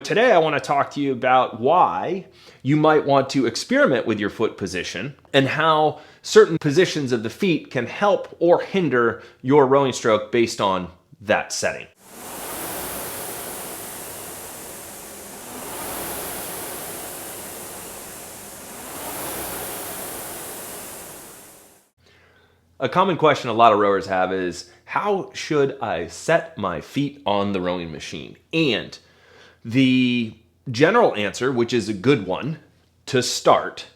Today I want to talk to you about why you might want to experiment with your foot position and how certain positions of the feet can help or hinder your rowing stroke based on that setting. A common question a lot of rowers have is, how should I set my feet on the rowing machine? And the general answer, which is a good one to start,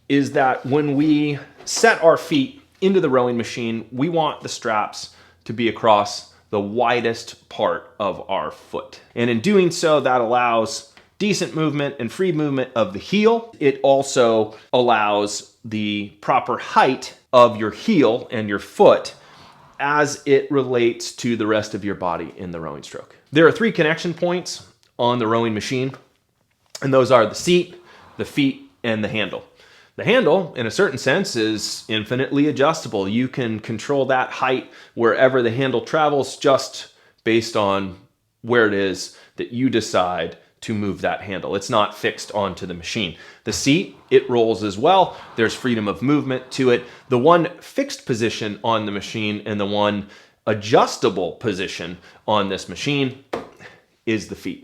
is that when we set our feet into the rowing machine, we want the straps to be across the widest part of our foot. And in doing so, that allows decent movement and free movement of the heel. It also allows the proper height of your heel and your foot as it relates to the rest of your body in the rowing stroke. There are 3 connection points on the rowing machine, and those are the seat, the feet, and the handle. The handle, in a certain sense, is infinitely adjustable. You can control that height wherever the handle travels just based on where it is that you decide to move that handle. It's not fixed onto the machine. The seat, it rolls as well. There's freedom of movement to it. The one fixed position on the machine and the one adjustable position on this machine is the feet.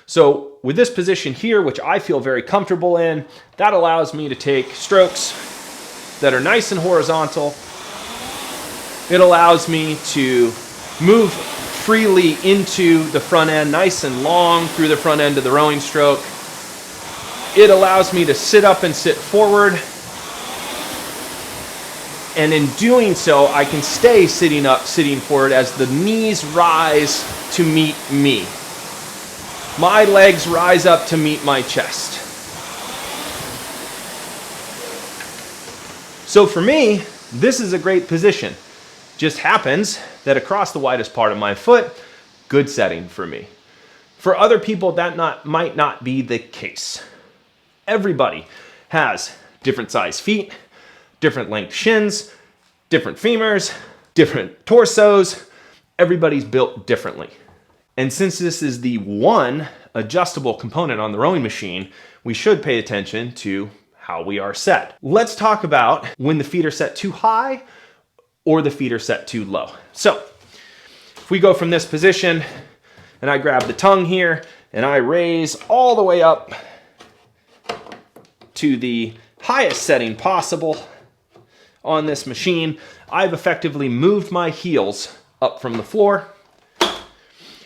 So with this position here, which I feel very comfortable in, that allows me to take strokes that are nice and horizontal. It allows me to move freely into the front end, nice and long through the front end of the rowing stroke. It allows me to sit up and sit forward. And in doing so, I can stay sitting up, sitting forward as the knees rise to meet me. My legs rise up to meet my chest. So for me, this is a great position. Just happens that across the widest part of my foot, good setting for me. For other people, that might not be the case. Everybody has different size feet, different length shins, different femurs, different torsos. Everybody's built differently. And since this is the one adjustable component on the rowing machine, we should pay attention to how we are set. Let's talk about when the feet are set too high or the feet are set too low. So if we go from this position and I grab the tongue here and I raise all the way up to the highest setting possible on this machine, I've effectively moved my heels up from the floor.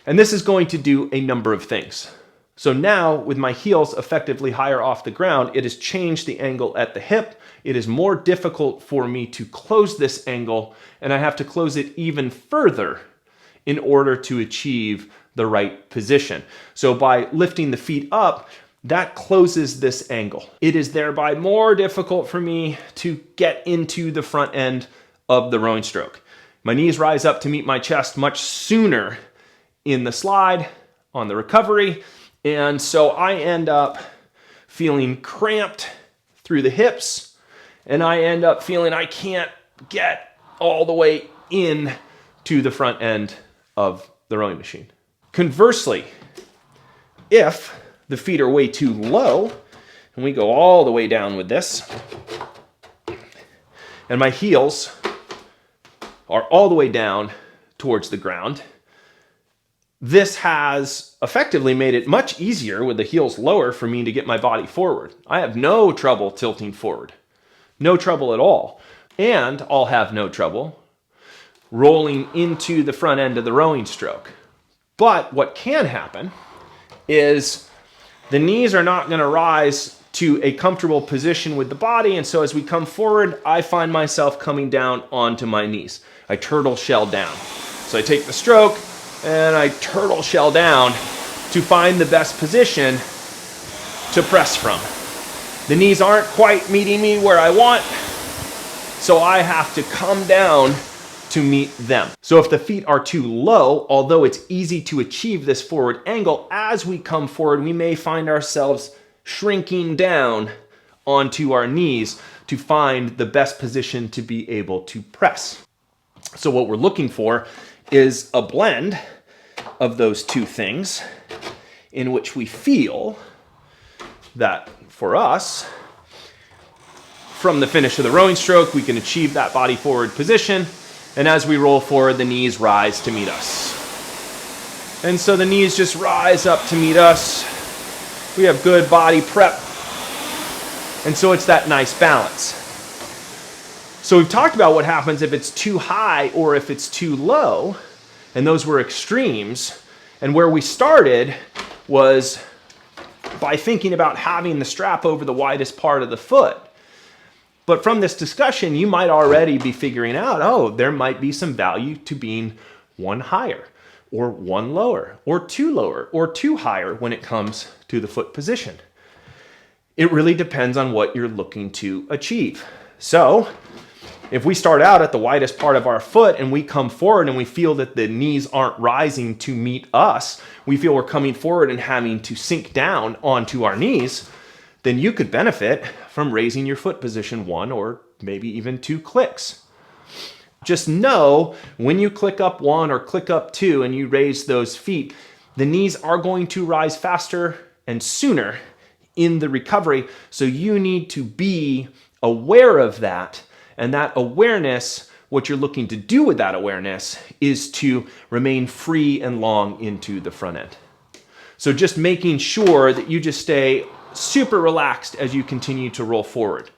And this is going to do a number of things. So now, with my heels effectively higher off the ground, it has changed the angle at the hip. It is more difficult for me to close this angle, and I have to close it even further in order to achieve the right position. So by lifting the feet up, that closes this angle. It is thereby more difficult for me to get into the front end of the rowing stroke. My knees rise up to meet my chest much sooner in the slide, on the recovery, and so I end up feeling cramped through the hips, and I end up feeling I can't get all the way in to the front end of the rowing machine. Conversely, if the feet are way too low, and we go all the way down with this, and my heels are all the way down towards the ground, this has effectively made it much easier with the heels lower for me to get my body forward. I have no trouble tilting forward. No trouble at all. And I'll have no trouble rolling into the front end of the rowing stroke. But what can happen is the knees are not going to rise to a comfortable position with the body, and so as we come forward, I find myself coming down onto my knees. I turtle shell down. So I take the stroke, and I turtle shell down to find the best position to press from. The knees aren't quite meeting me where I want, so I have to come down to meet them. So if the feet are too low, although it's easy to achieve this forward angle, as we come forward, we may find ourselves shrinking down onto our knees to find the best position to be able to press. So what we're looking for is a blend of those two things in which we feel that for us, from the finish of the rowing stroke, we can achieve that body forward position. And as we roll forward, the knees rise to meet us. And so the knees just rise up to meet us. We have good body prep. And so it's that nice balance. So we've talked about what happens if it's too high or if it's too low. And those were extremes. And where we started was by thinking about having the strap over the widest part of the foot. But from this discussion, you might already be figuring out, oh, there might be some value to being one higher or one lower or two higher when it comes to the foot position. It really depends on what you're looking to achieve. So if we start out at the widest part of our foot and we come forward and we feel that the knees aren't rising to meet us, we feel we're coming forward and having to sink down onto our knees, then you could benefit from raising your foot position one or maybe even two clicks. Just know when you click up one or click up two and you raise those feet, the knees are going to rise faster and sooner in the recovery. So you need to be aware of that. And that awareness, what you're looking to do with that awareness is to remain free and long into the front end. So just making sure that you just stay super relaxed as you continue to roll forward.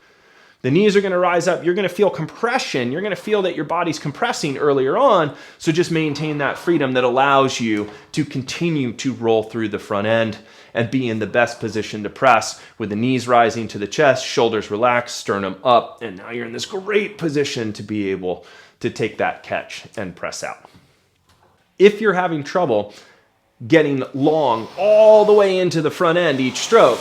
The knees are going to rise up. You're going to feel compression. You're going to feel that your body's compressing earlier on. So just maintain that freedom that allows you to continue to roll through the front end and be in the best position to press with the knees rising to the chest, shoulders relaxed, sternum up. And now you're in this great position to be able to take that catch and press out. If you're having trouble getting long all the way into the front end each stroke,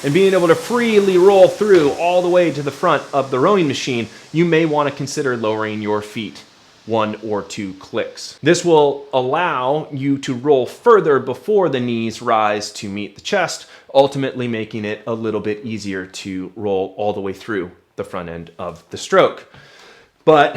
and being able to freely roll through all the way to the front of the rowing machine, you may want to consider lowering your feet one or two clicks. This will allow you to roll further before the knees rise to meet the chest, ultimately making it a little bit easier to roll all the way through the front end of the stroke. But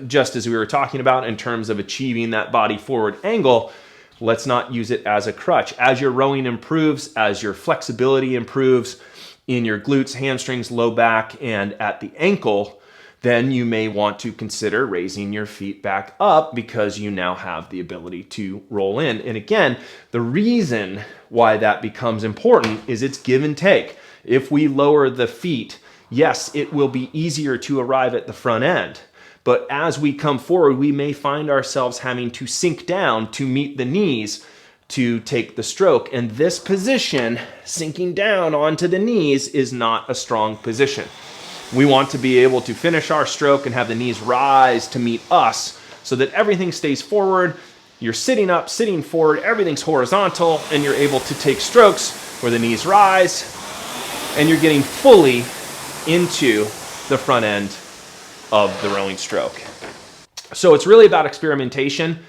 just as we were talking about in terms of achieving that body forward angle, let's not use it as a crutch. As your rowing improves, as your flexibility improves in your glutes, hamstrings, low back, and at the ankle, then you may want to consider raising your feet back up because you now have the ability to roll in. And again, the reason why that becomes important is it's give and take. If we lower the feet, yes, it will be easier to arrive at the front end. But as we come forward, we may find ourselves having to sink down to meet the knees to take the stroke. And this position, sinking down onto the knees, is not a strong position. We want to be able to finish our stroke and have the knees rise to meet us so that everything stays forward. You're sitting up, sitting forward, everything's horizontal, and you're able to take strokes where the knees rise and you're getting fully into the front end of the rowing stroke. So it's really about experimentation,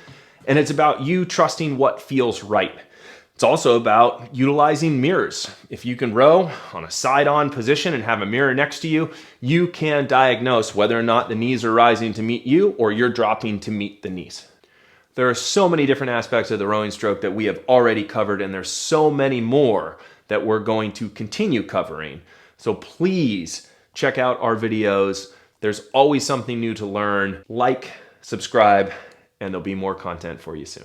and it's about you trusting what feels right. It's also about utilizing mirrors. If you can row on a side-on position and have a mirror next to you, you can diagnose whether or not the knees are rising to meet you or you're dropping to meet the knees. There are so many different aspects of the rowing stroke that we have already covered, and there's so many more that we're going to continue covering. So please check out our videos. There's always something new to learn. Like, subscribe, and there'll be more content for you soon.